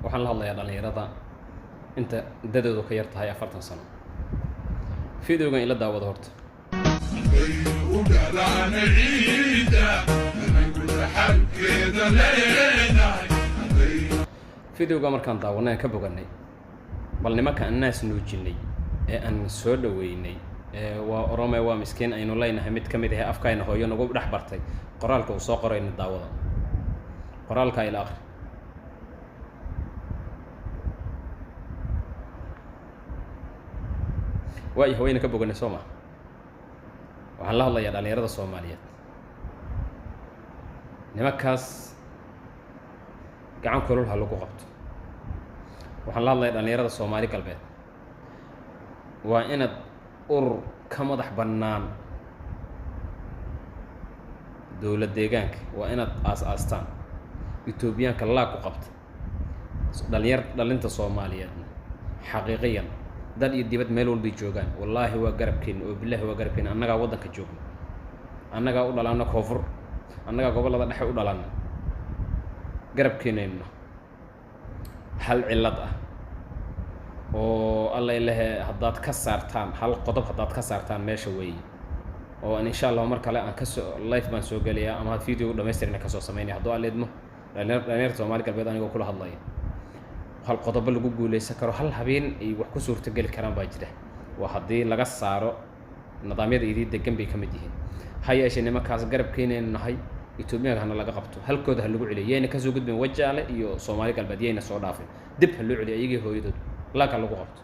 waxaan la hadlayaa dhalinyarada inta dadoodu ka yar tahay 40 sano fiidiyowgan ila daawado horta fiidiyowga markaan daawanay ka boganay bal nimanka annaas nuujinay ee aan soo dhaweynay waa oromay waa miskiin aynu leenahay mid kamid ah afkayna hooyo nagu dhax bartay qoraalka uu soo qorayna daawada qoraalka ila akhri way haweenka ka boganay Soomaa waxaan la hadlayaa dhalinyarada Soomaaliyeed nimankaas gacan kulul ha lagu qabto waxaan la hadlayaa dhalinyarada Soomaali galbeed waa inaad urur ka madax bannaan dawlad deegaanka waa inaad aas-aastaan Itoobiyaanka la ku qabta dhalinta Soomaaliyeed xaqiiqiyan dad iyo dibad meel walba joogan wallahi waa garabkeen oo billahi waa garabkeen annaga wadanka joogno annaga u dhalaana koonfur annaga gobolada dhexe u dhalaana garabkeenayna hal cilad ah oo alla ilaahay haddaad ka saartaan hal qodob haddaad ka saartaan meesha weey oo insha Allah mar kale aan ka soo live baan soo galiyaa ama video dhameystirna ka soo sameeyay haddii aad leedmo dhalinyarada Soomaali galbeed aniga kula hadlayo hal qodob lagu guuleysan karo hal habeen ay wax ku suurta gali karaan baa jira waa hadii laga saaro nidaamyada idii degan bay kamid yihiin hayeeshee nimankaas garabkeenayna nahay Itoobiyaanka hana laga qabto halkooda ha lagu celiyo yeena ka soo gudbin wajaale iyo Soomaali galbeed yeena soo dhaafin dib ha loo celiyo ayagii hooyadood la ka lagu qabto